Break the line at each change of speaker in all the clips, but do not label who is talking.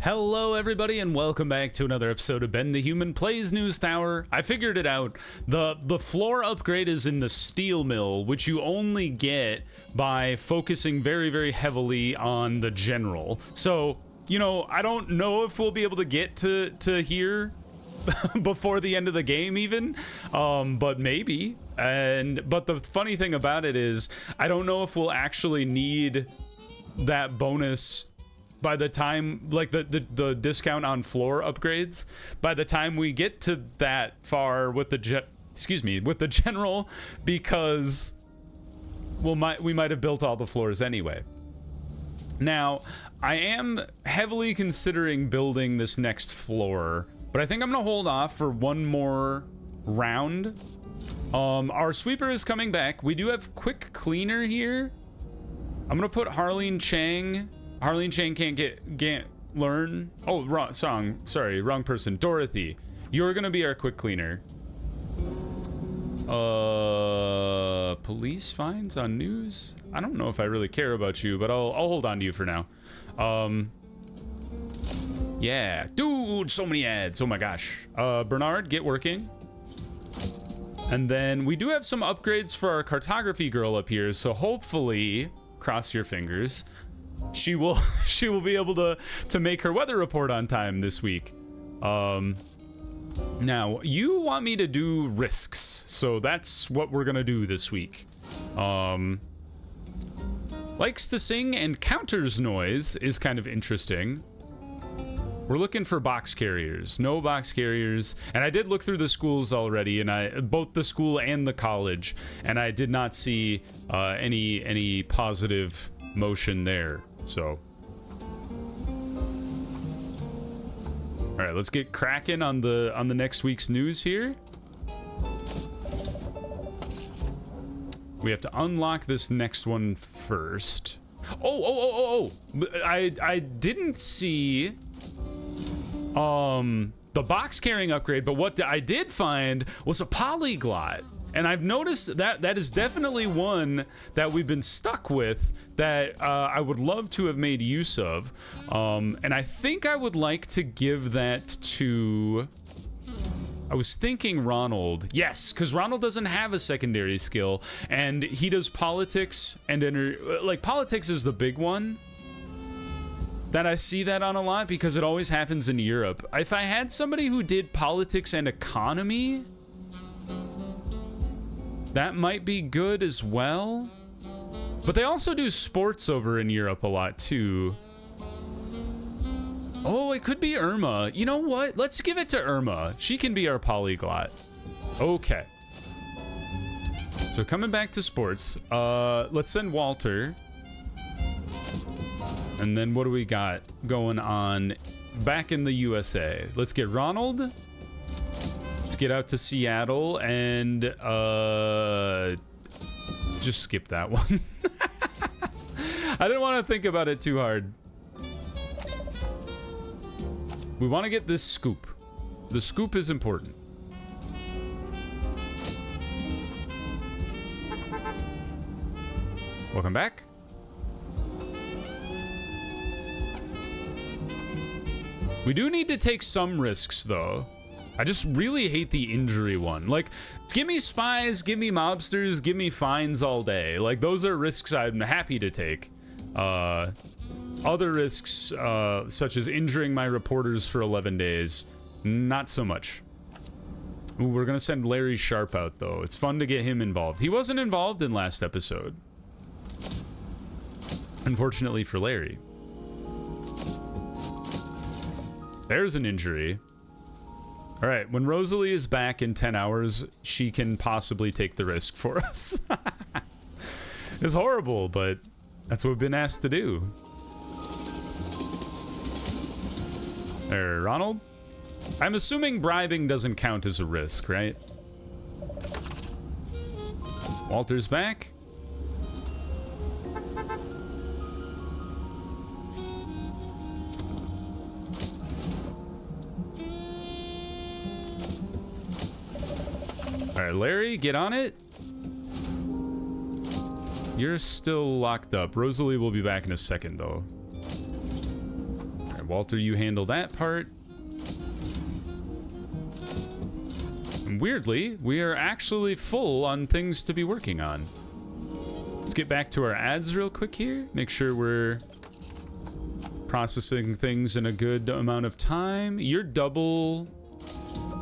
Hello everybody and welcome back to another episode of Ben the Human Plays News Tower. I figured it out. The floor upgrade is in the steel mill, which you only get by focusing very heavily on the general. So, you know, I don't know if we'll be able to get to here before the end of the game even, but maybe. But the funny thing about it is I don't know if we'll actually need that bonus by the time, like the discount on floor upgrades, by the time we get to that far with the general, because we might have built all the floors anyway. Now, I am heavily considering building this next floor, but I think I'm gonna hold off for one more round. Our sweeper is coming back. We do have quick cleaner here. I'm gonna put Harleen Chang. Harleen Chang can't learn. Oh, wrong person. Dorothy, you're gonna be our quick cleaner. Police fines on news? I don't know if I really care about you, but I'll hold on to you for now. Yeah, dude, so many ads. Oh my gosh. Bernard, get working. And then we do have some upgrades for our cartography girl up here, so hopefully, cross your fingers, she will be able to make her weather report on time this week. Now you want me to do risks, so that's what we're gonna do this week. Likes to sing and counters noise is kind of interesting. We're looking for box carriers. No box carriers. And I did look through the schools already, and both the school and the college, and I did not see any positive motion there. So, all right, let's get cracking on the next week's news here. We have to unlock this next one first. Oh! I didn't see the box carrying upgrade, but what I did find was a polyglot. And I've noticed that is definitely one that we've been stuck with that I would love to have made use of. And I think I would like to give that to... I was thinking Ronald. Yes, because Ronald doesn't have a secondary skill. And he does politics and politics is the big one that I see that on a lot because it always happens in Europe. If I had somebody who did politics and economy, that might be good as well. But they also do sports over in Europe a lot too. Oh, it could be Irma. You know what? Let's give it to Irma. She can be our polyglot. Okay. So coming back to sports, let's send Walter. And then what do we got going on back in the USA? Let's get Ronald. Let's get out to Seattle and just skip that one. I didn't want to think about it too hard. We want to get this scoop. The scoop is important. Welcome back. We do need to take some risks though. I just really hate the injury one. Like, give me spies, give me mobsters, give me fines all day. Like, those are risks I'm happy to take. Other risks, such as injuring my reporters for 11 days, not so much. Ooh, we're gonna send Larry Sharp out, though. It's fun to get him involved. He wasn't involved in last episode. Unfortunately for Larry. There's an injury. All right, when Rosalie is back in 10 hours, she can possibly take the risk for us. It's horrible, but that's what we've been asked to do. There, Ronald. I'm assuming bribing doesn't count as a risk, right? Walter's back. All right, Larry, get on it. You're still locked up. Rosalie will be back in a second, though. All right, Walter, you handle that part. And weirdly, we are actually full on things to be working on. Let's get back to our ads real quick here. Make sure we're processing things in a good amount of time. You're double...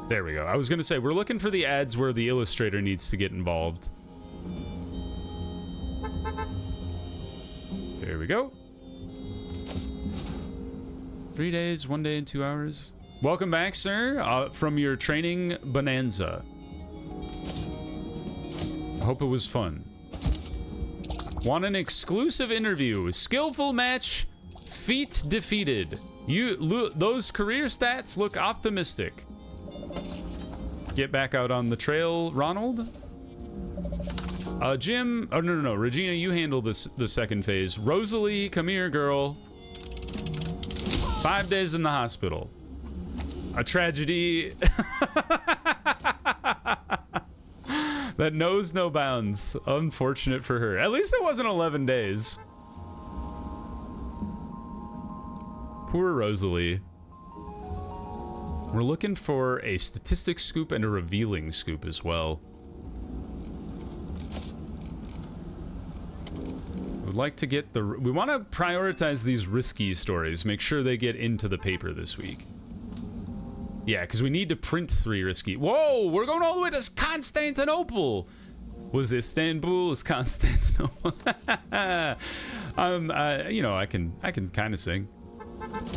There we go. I was going to say, we're looking for the ads where the illustrator needs to get involved. There we go. 3 days, 1 day, and 2 hours. Welcome back, sir, from your training bonanza. I hope it was fun. Want an exclusive interview. Skillful match. Feat defeated. Those career stats look optimistic. Get back out on the trail, Ronald. Jim. Oh, no. Regina, you handle the second phase. Rosalie, come here, girl. 5 days in the hospital. A tragedy that knows no bounds. Unfortunate for her. At least it wasn't 11 days. Poor Rosalie. We're looking for a statistic scoop and a revealing scoop as well. We'd like to get the... We want to prioritize these risky stories. Make sure they get into the paper this week. Yeah, because we need to print 3 risky... Whoa! We're going all the way to Constantinople! Was Istanbul? Is Constantinople? You know, I can kind of sing.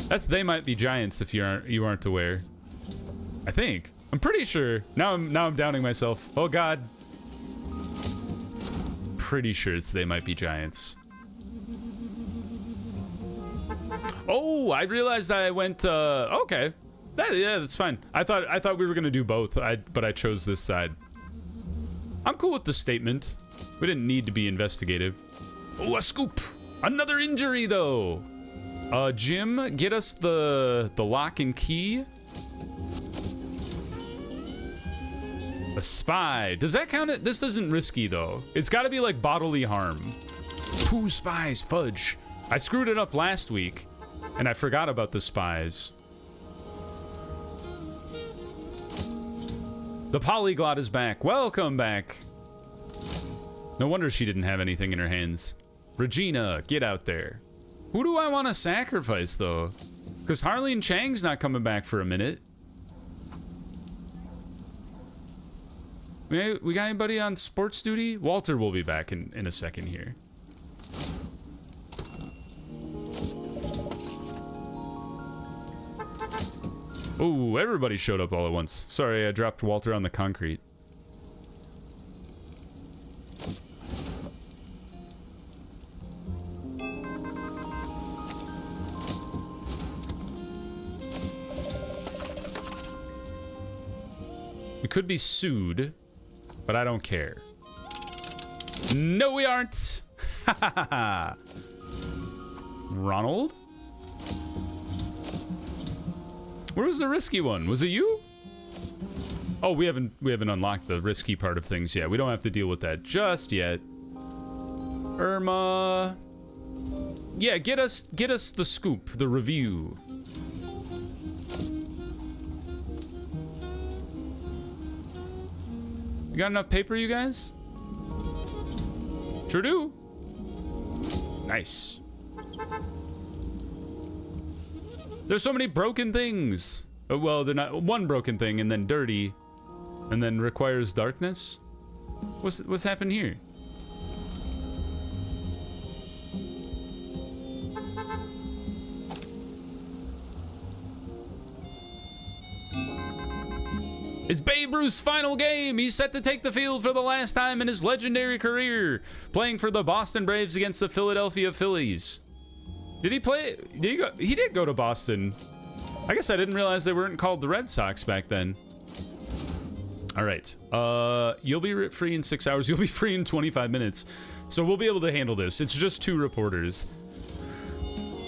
That's They Might Be Giants if you aren't aware. I think. I'm pretty sure. Now I'm doubting myself. Oh god. Pretty sure it's They Might Be Giants. Oh, I realized I went okay. Yeah, that's fine. I thought we were gonna do both, but I chose this side. I'm cool with the statement. We didn't need to be investigative. Oh, a scoop! Another injury though! Jim, get us the lock and key. A spy. Does that count? This isn't risky though. It's gotta be like bodily harm. 2 spies, fudge. I screwed it up last week, and I forgot about the spies. The polyglot is back. Welcome back. No wonder she didn't have anything in her hands. Regina, get out there. Who do I want to sacrifice, though? Because Harleen Chang's not coming back for a minute. We got anybody on sports duty? Walter will be back in a second here. Oh, everybody showed up all at once. Sorry, I dropped Walter on the concrete. We could be sued, but I don't care. No, we aren't. Ha ha ha ha. Ronald? Where was the risky one? Was it you? Oh, we haven't unlocked the risky part of things yet. We don't have to deal with that just yet. Irma. Yeah, get us the scoop, the review. You got enough paper, you guys? Sure do. Nice. There's so many broken things. Well, they're not one broken thing and then dirty and then requires darkness. What's happened here? It's Babe Ruth's final game. He's set to take the field for the last time in his legendary career, playing for the Boston Braves against the Philadelphia Phillies. Did he play? Did he go? He did go to Boston. I guess I didn't realize they weren't called the Red Sox back then. All right. You'll be free in 6 hours. You'll be free in 25 minutes. So we'll be able to handle this. It's just 2 reporters.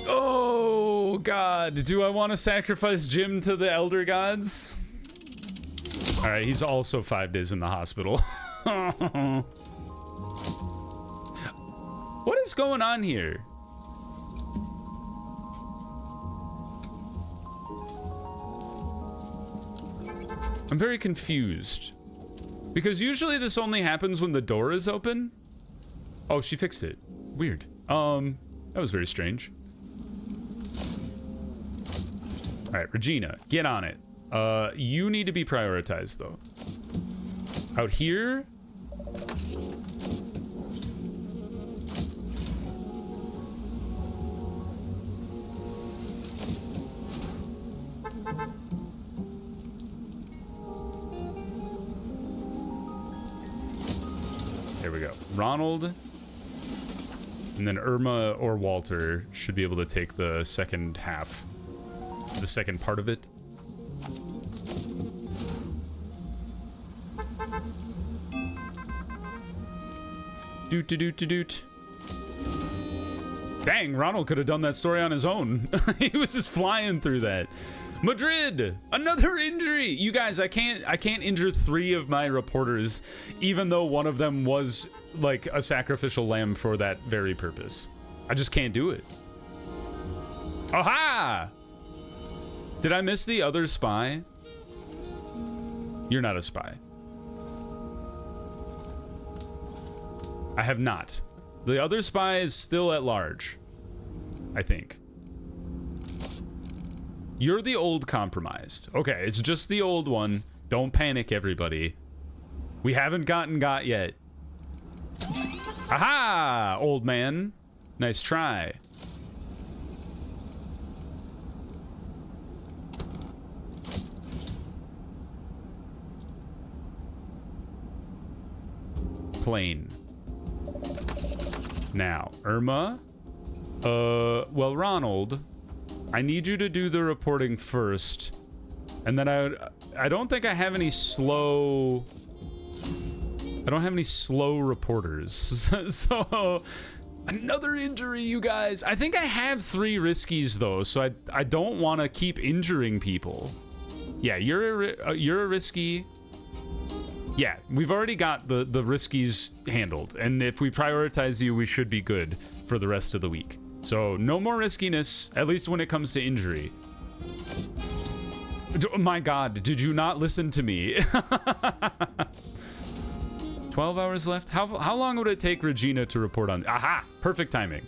Oh, God. Do I want to sacrifice Jim to the Elder Gods? All right. He's also 5 days in the hospital. What is going on here? I'm very confused. Because usually this only happens when the door is open. Oh, she fixed it. Weird. That was very strange. All right, Regina, get on it. You need to be prioritized, though. Out here. There we go. Ronald. And then Irma or Walter should be able to take the second half. The second part of it. Doot doot doot doot. Dang, Ronald could have done that story on his own. He was just flying through that. Madrid, another injury. You guys, I can't injure 3 of my reporters, even though one of them was like a sacrificial lamb for that very purpose. I just can't do it. Aha! Did I miss the other spy? You're not a spy. I have not. The other spy is still at large, I think. You're the old compromised. Okay, it's just the old one. Don't panic, everybody. We haven't gotten got yet. Aha, old man. Nice try. Plane. Now, Irma. Well, Ronald, I need you to do the reporting first. And then I don't think I have any slow... I don't have any slow reporters. So, another injury, you guys. I think I have 3 riskies, though, so I don't want to keep injuring people. Yeah, you're a risky... Yeah, we've already got the riskies handled, and if we prioritize you, we should be good for the rest of the week. So, no more riskiness, at least when it comes to injury. Oh my god, did you not listen to me? 12 hours left? How long would it take Regina to report on? Aha! Perfect timing.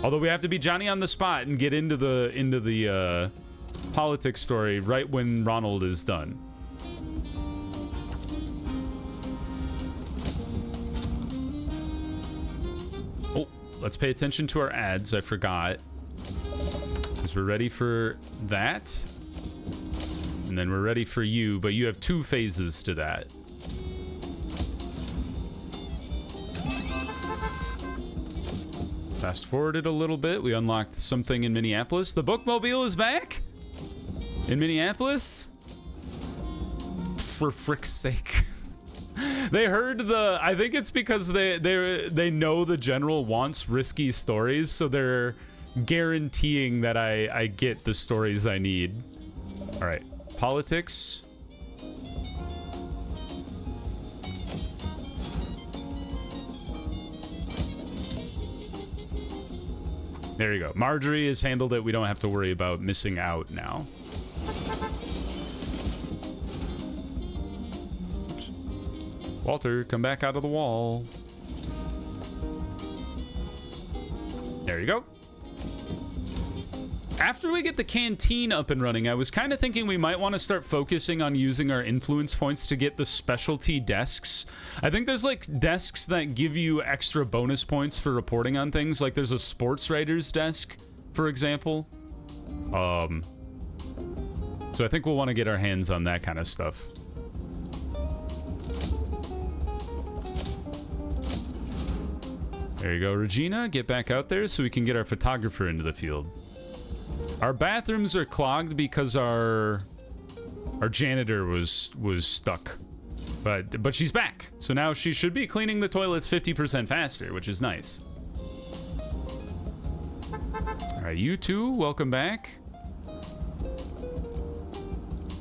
Although we have to be Johnny on the spot and get into the politics story right when Ronald is done. Let's pay attention to our ads. I forgot. Because we're ready for that. And then we're ready for you, but you have 2 phases to that. Fast forwarded a little bit. We unlocked something in Minneapolis. The bookmobile is back? In Minneapolis? For frick's sake. They heard the... I think it's because they know the general wants risky stories, so they're guaranteeing that I get the stories I need. All right, politics. There you go. Marjorie has handled it. We don't have to worry about missing out now. Walter, come back out of the wall. There you go. After we get the canteen up and running, I was kind of thinking we might want to start focusing on using our influence points to get the specialty desks. I think there's like desks that give you extra bonus points for reporting on things. Like there's a sports writer's desk, for example. So I think we'll want to get our hands on that kind of stuff. There you go, Regina. Get back out there so we can get our photographer into the field. Our bathrooms are clogged because our janitor was stuck. But she's back. So now she should be cleaning the toilets 50% faster, which is nice. All right, you two, welcome back.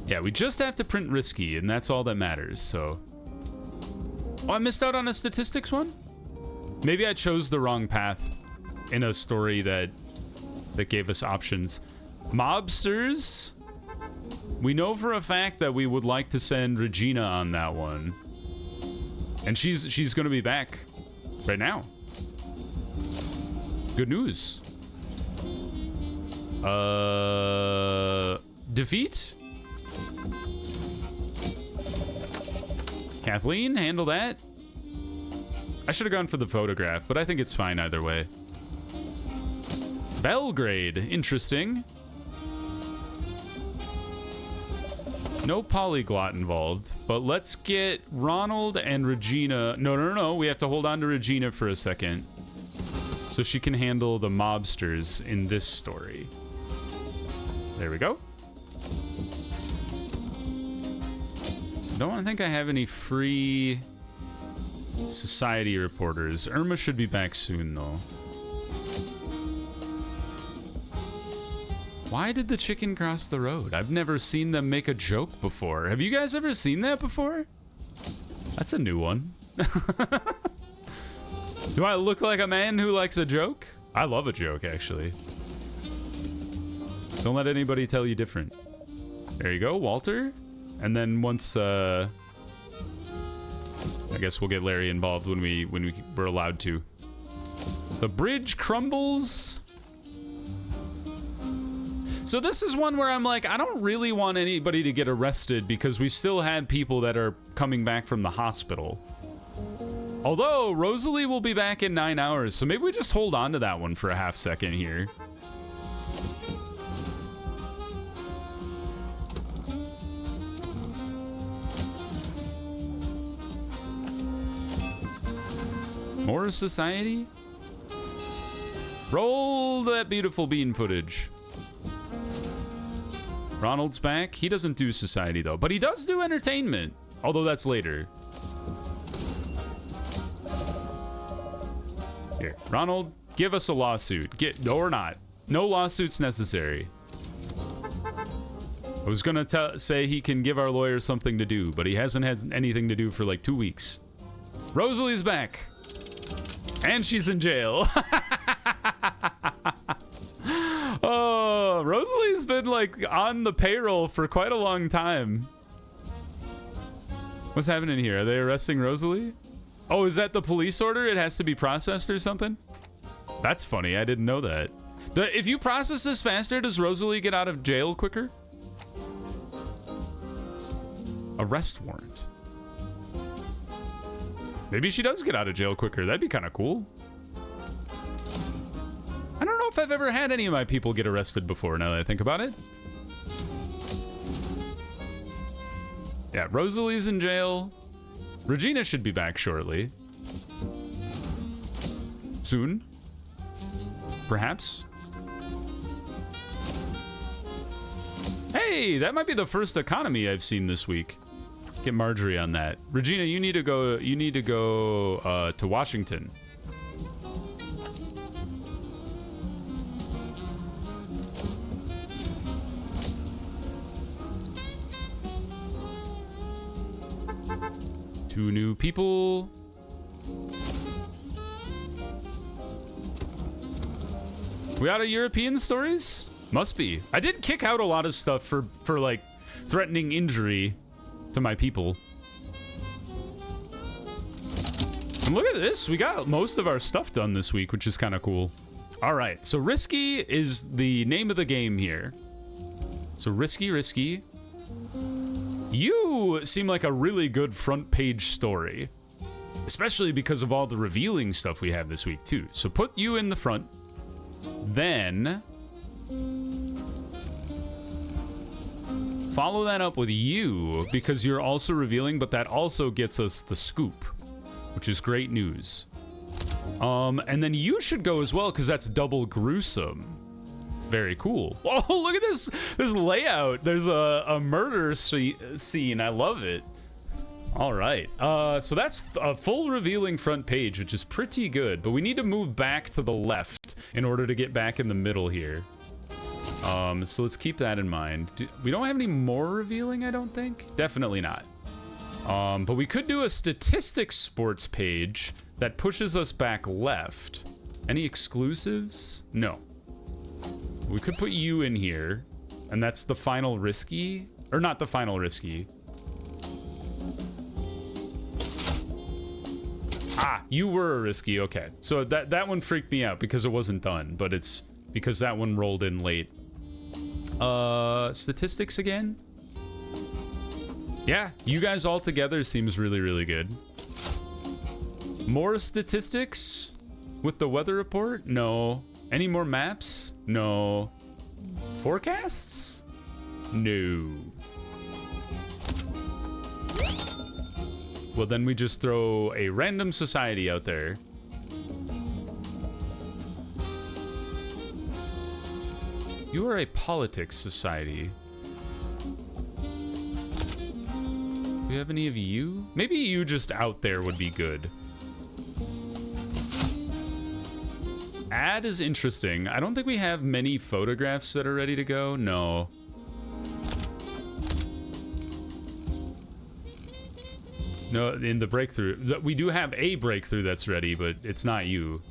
Yeah, we just have to print risky, and that's all that matters, so... Oh, I missed out on a statistics one? Maybe I chose the wrong path in a story that gave us options. Mobsters? We know for a fact that we would like to send Regina on that one. And she's going to be back right now. Good news. Defeat? Kathleen, handle that. I should have gone for the photograph, but I think it's fine either way. Belgrade, interesting. No polyglot involved, but let's get Ronald and Regina. No, we have to hold on to Regina for a second so she can handle the mobsters in this story. There we go. Don't think I have any free society reporters. Irma should be back soon, though. Why did the chicken cross the road? I've never seen them make a joke before. Have you guys ever seen that before? That's a new one. Do I look like a man who likes a joke? I love a joke, actually. Don't let anybody tell you different. There you go, Walter. And then once, I guess we'll get Larry involved when we're allowed to. The bridge crumbles. So this is one where I'm like, I don't really want anybody to get arrested because we still have people that are coming back from the hospital. Although, Rosalie will be back in 9 hours, so maybe we just hold on to that one for a half second here. More society? Roll that beautiful bean footage. Ronald's back. He doesn't do society, though. But he does do entertainment. Although that's later. Here. Ronald, give us a lawsuit. Or not. No lawsuits necessary. I was going to say he can give our lawyer something to do, but he hasn't had anything to do for like 2 weeks. Rosalie's back. And she's in jail. Oh, Rosalie's been like on the payroll for quite a long time. What's happening here? Are they arresting Rosalie? Oh, is that the police order? It has to be processed or something? That's funny. I didn't know that. If you process this faster, does Rosalie get out of jail quicker? Arrest warrant. Maybe she does get out of jail quicker. That'd be kind of cool. I don't know if I've ever had any of my people get arrested before, now that I think about it. Yeah, Rosalie's in jail. Regina should be back shortly. Soon. Perhaps. Hey, that might be the first economy I've seen this week. Get Marjorie on that. Regina, you need to go to Washington. Two new people. We out of European stories? Must be. I did kick out a lot of stuff for like threatening injury to my people. And look at this. We got most of our stuff done this week, which is kind of cool. All right. So Risky is the name of the game here. So Risky. You seem like a really good front page story, especially because of all the revealing stuff we have this week too. So put you in the front, then follow that up with you because you're also revealing, but that also gets us the scoop, which is great news. And then you should go as well because that's double gruesome. Very cool. Oh, look at this layout. There's a murder scene. I love it. All right. So that's a full revealing front page, which is pretty good. But we need to move back to the left in order to get back in the middle here. So let's keep that in mind. We don't have any more revealing, I don't think. Definitely not. But we could do a statistics sports page that pushes us back left. Any exclusives? No. We could put you in here. And that's the final risky? Or not the final risky. Ah, you were a risky, okay. So that one freaked me out because it wasn't done, but it's because that one rolled in late. Statistics again? Yeah, you guys all together seems really, really good. More statistics with the weather report? No. Any more maps? No. Forecasts? No. Well, then we just throw a random society out there. You are a politics society. Do we have any of you? Maybe you just out there would be good. Ad is interesting. I don't think we have many photographs that are ready to go. No. No, in the breakthrough. We do have a breakthrough that's ready, but it's not you.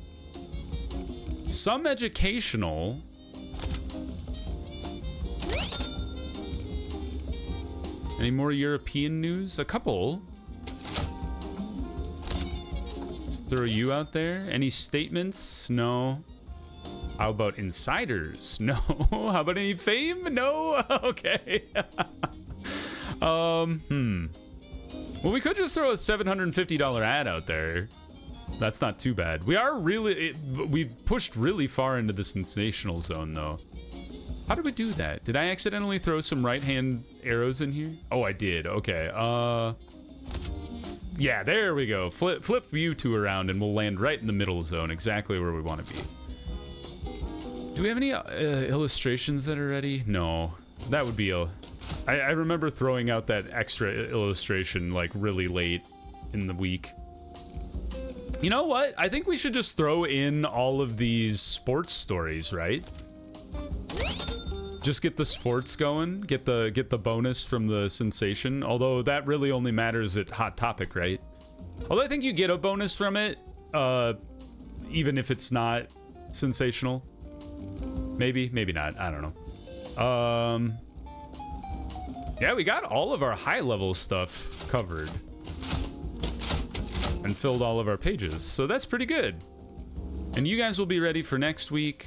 Some educational. Any more European news? A couple. Let's throw you out there. Any statements? No. How about insiders? No. How about any fame? No. Okay. Well, we could just throw a $750 ad out there. That's not too bad. We are really... we pushed really far into the sensational zone, though. How did we do that? Did I accidentally throw some right-hand arrows in here? Oh, I did. Okay. Yeah, there we go. Flip you two around, and we'll land right in the middle zone, exactly where we want to be. Do we have any illustrations that are ready? No. That would be a... I remember throwing out that extra illustration, like, really late in the week. You know what? I think we should just throw in all of these sports stories, right? Just get the sports going, get the bonus from the sensation. Although that really only matters at Hot Topic, right? Although I think you get a bonus from it, even if it's not sensational. Maybe, maybe not. I don't know. Yeah, we got all of our high-level stuff covered. And filled all of our pages, so that's pretty good. And you guys will be ready for next week.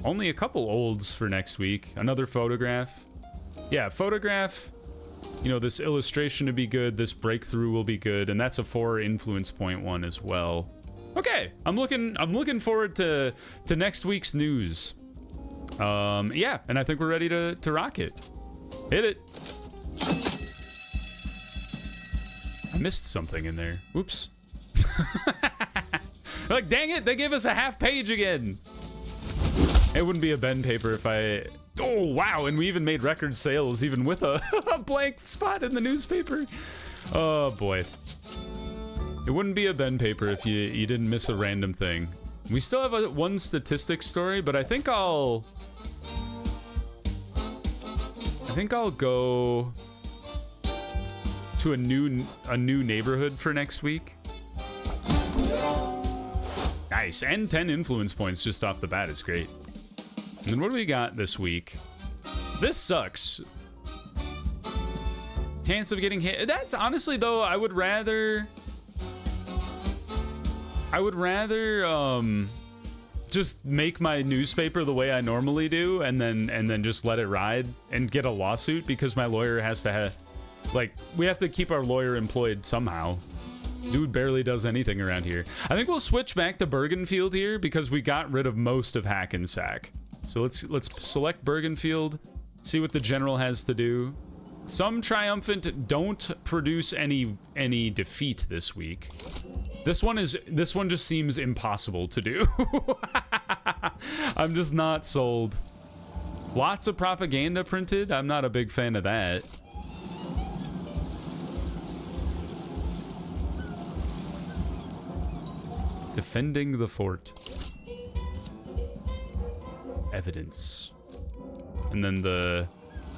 Only a couple olds for next week. Another photograph. Yeah, photograph. You know, this illustration to be good. This breakthrough will be good, and that's a 4 influence point one as well. Okay, I'm looking forward to next week's news. Yeah, and I think we're ready to rock it. Hit it. I missed something in there. Oops. Like, dang it, they gave us a half page again. It wouldn't be a Ben paper if I... Oh, wow, and we even made record sales even with a blank spot in the newspaper. Oh, boy. It wouldn't be a Ben paper if you didn't miss a random thing. We still have one statistic story, but I think I'll go to a new neighborhood for next week. Nice, and 10 influence points just off the bat is great. And then what do we got this week? This sucks. Chance of getting hit. That's honestly though, I would rather just make my newspaper the way I normally do, and then just let it ride and get a lawsuit, because my lawyer has to have, like, we have to keep our lawyer employed somehow. Dude barely does anything around here. I think we'll switch back to Bergenfield here because we got rid of most of Hackensack. So let's select Bergenfield, see what the general has to do. Some triumphant don't produce any defeat this week. This one just seems impossible to do. I'm just not sold. Lots of propaganda printed. I'm not a big fan of that. Defending the fort. Evidence. And then the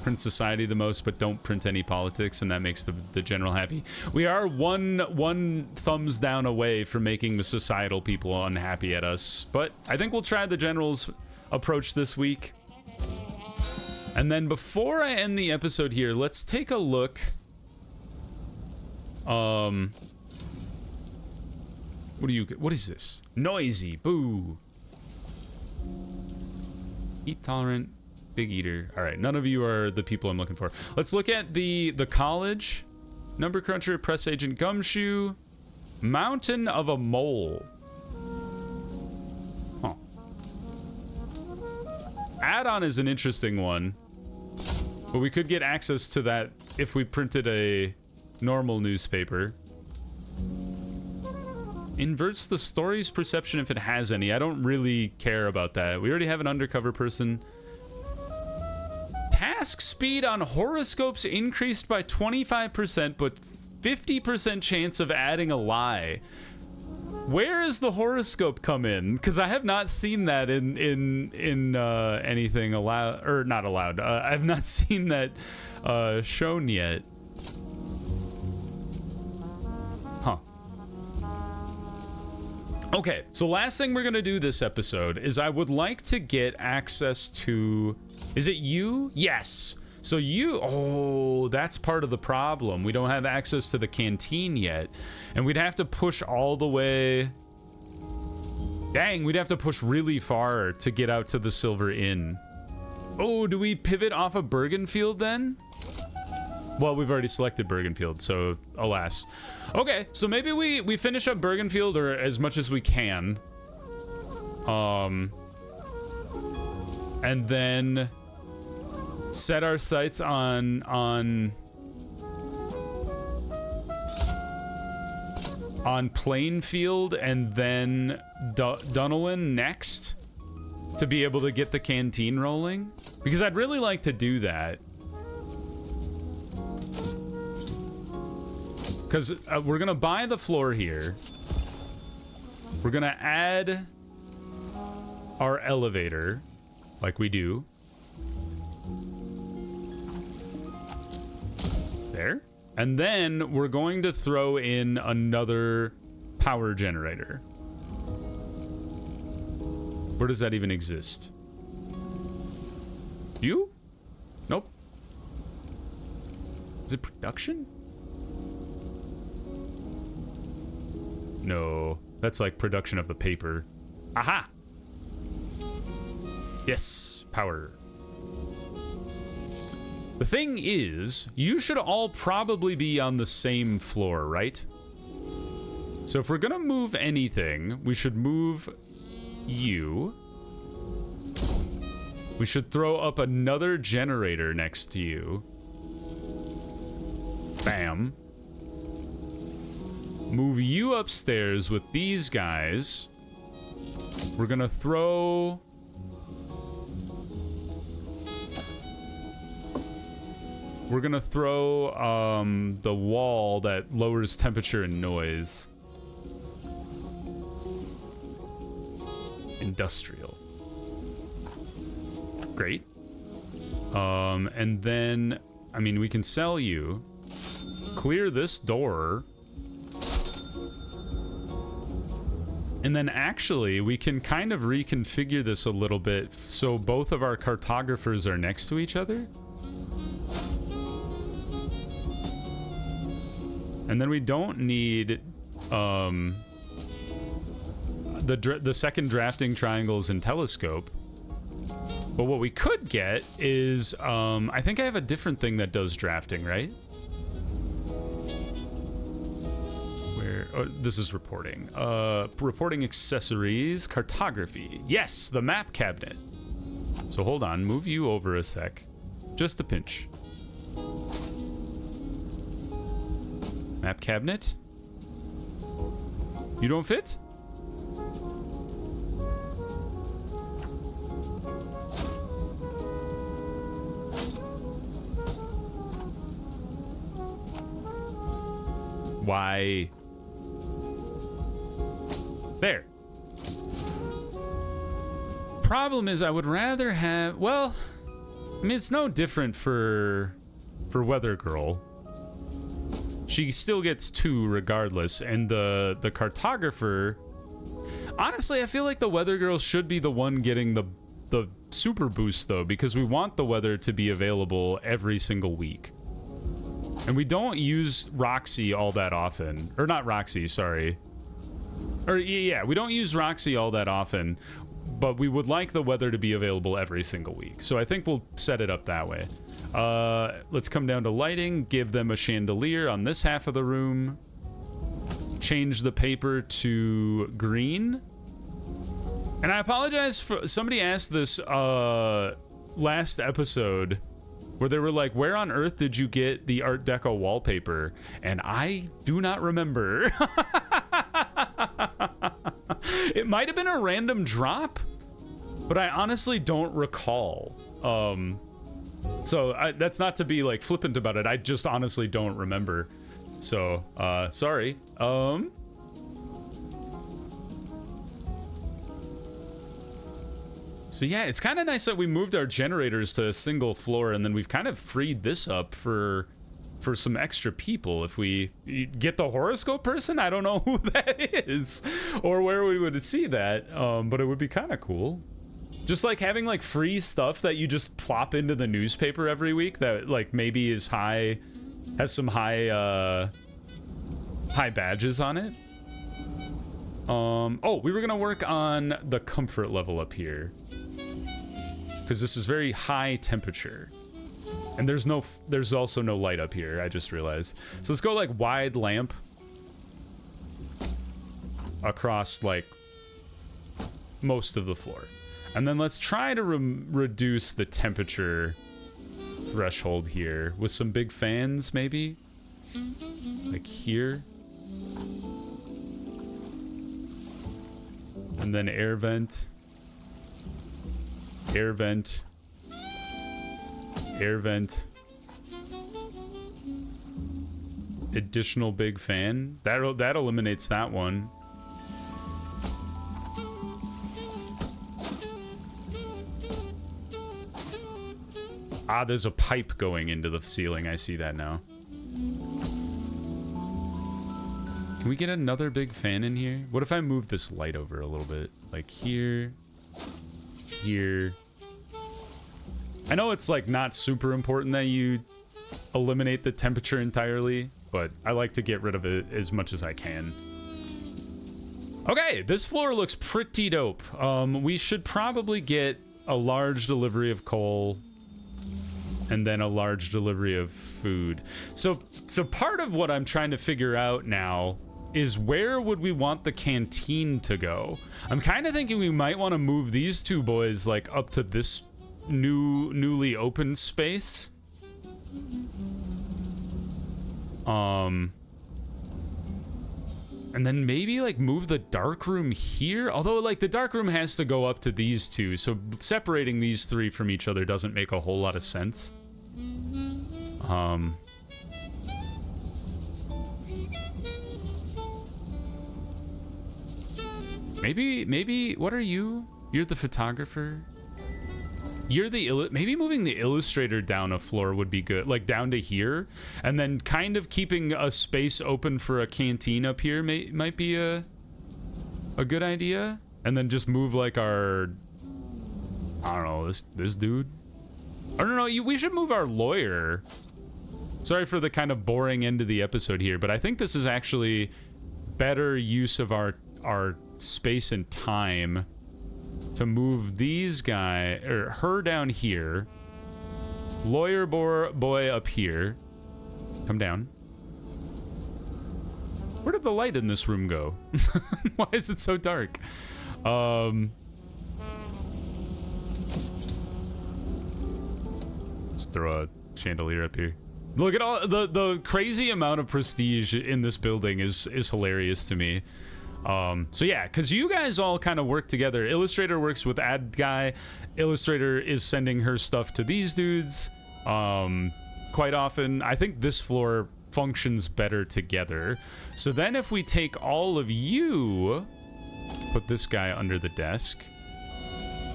print society the most, but don't print any politics, and that makes the general happy. We are one thumbs down away from making the societal people unhappy at us, but I think we'll try the general's approach this week. And then before I end the episode here, let's take a look. What is this? Noisy, boo. Heat tolerant, big eater. All right, none of you are the people I'm looking for. Let's look at the college. Number cruncher, press agent gumshoe. Mountain of a mole. Huh. Add-on is an interesting one. But we could get access to that if we printed a normal newspaper. Inverts the story's perception if it has any. I don't really care about that. We already have an undercover person. Task speed on horoscopes increased by 25%, but 50% chance of adding a lie. Where is the horoscope come in? Because I have not seen that in anything allowed, or not allowed. I've not seen that shown yet. Huh. Okay, so last thing we're gonna do this episode is I would like to get access to. Is it you? Yes. So you, oh, that's part of the problem. We don't have access to the canteen yet. And we'd have to push all the way. Dang, we'd have to push really far to get out to the Silver Inn. Oh, do we pivot off of Bergenfield then? Well, we've already selected Bergenfield, so alas. Okay, so maybe we finish up Bergenfield, or as much as we can. And then set our sights on Plainfield and then Dunelin next to be able to get the canteen rolling, because I'd really like to do that. Because we're gonna buy the floor here. We're gonna add our elevator like we do. There. And then we're going to throw in another power generator. Where does that even exist? You? Nope. Is it production? No, that's like production of the paper. Aha! Yes, power. The thing is, you should all probably be on the same floor, right? So if we're gonna move anything, we should move you. We should throw up another generator next to you. Bam. Move you upstairs with these guys. We're gonna throw... We're gonna throw the wall that lowers temperature and noise. Industrial. Great. And then, I mean, we can sell you. Clear this door. And then actually, we can kind of reconfigure this a little bit so both of our cartographers are next to each other. And then we don't need the second drafting triangles and telescope. But what we could get is, I think I have a different thing that does drafting, right? Where, oh, this is reporting. Reporting accessories, cartography. Yes, the map cabinet. So hold on, move you over a sec. Just a pinch. Map cabinet? You don't fit? Why? There. Problem is, I would rather have... Well, I mean, it's no different for Weather Girl. She still gets 2 regardless, and the cartographer... Honestly, I feel like the Weather Girl should be the one getting the the super boost though, because we want the weather to be available every single week. And we don't use Roxy all that often. Or not Roxy, sorry. Or yeah, we don't use Roxy all that often, but we would like the weather to be available every single week. So I think we'll set it up that way. Let's come down to lighting, give them a chandelier on this half of the room. Change the paper to green. And I apologize for somebody asked this last episode where they were like, where on earth did you get the Art Deco wallpaper? And I do not remember. It might have been a random drop, but I honestly don't recall. So that's not to be like flippant about it. I just honestly don't remember. So, sorry. So yeah, it's kind of nice that we moved our generators to a single floor, and then we've kind of freed this up for some extra people. If we get the horoscope person, I don't know who that is or where we would see that, but it would be kind of cool. Just like having like free stuff that you just plop into the newspaper every week that like maybe is high, has some high badges on it. Oh, we were gonna work on the comfort level up here, because this is very high temperature, and there's also no light up here. I just realized. So let's go like wide lamp across like most of the floor, and then let's try to reduce the temperature threshold here with some big fans, maybe like here, and then air vent. Air vent. Air vent. Additional big fan. That eliminates that one. Ah, there's a pipe going into the ceiling. I see that now. Can we get another big fan in here? What if I move this light over a little bit? Like here. Here. I know it's like not super important that you eliminate the temperature entirely, but I like to get rid of it as much as I can. Okay, this floor looks pretty dope. We should probably get a large delivery of coal and then a large delivery of food. So part of what I'm trying to figure out now is where would we want the canteen to go? I'm kind of thinking we might want to move these two boys like up to this newly opened space. And then maybe like move the dark room here, although like the dark room has to go up to these two, so separating these three from each other doesn't make a whole lot of sense. Maybe what are you? You're the photographer. You're the maybe moving the illustrator down a floor would be good, like down to here, and then kind of keeping a space open for a canteen up here might be a good idea. And then just move like our, I don't know, this dude. I don't know. We should move our lawyer. Sorry for the kind of boring end of the episode here, but I think this is actually better use of our space and time to move these guy or her down here, lawyer boy up here. Come down. Where did the light in this room go? Why is it so dark? Let's throw a chandelier up here. Look at all the crazy amount of prestige in this building is hilarious to me. So yeah, because you guys all kind of work together. Illustrator works with ad guy. Illustrator is sending her stuff to these dudes. Quite often, I think this floor functions better together. So then if we take all of you, put this guy under the desk.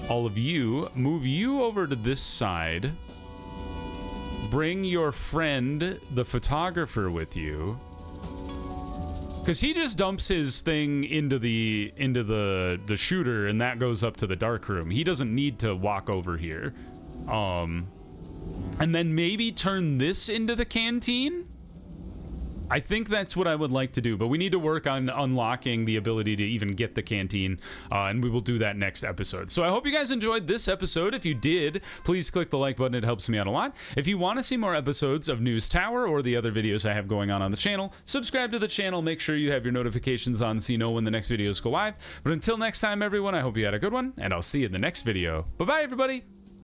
All of you, move you over to this side. Bring your friend, the photographer, with you. because he just dumps his thing into the shooter, and that goes up to the dark room. He doesn't need to walk over here. And then maybe turn this into the canteen. I think that's what I would like to do, but we need to work on unlocking the ability to even get the canteen, and we will do that next episode. So I hope you guys enjoyed this episode. If you did, please click the like button. It helps me out a lot. If you want to see more episodes of News Tower or the other videos I have going on the channel, subscribe to the channel. Make sure you have your notifications on so you know when the next videos go live. But until next time, everyone, I hope you had a good one, and I'll see you in the next video. Bye-bye, everybody.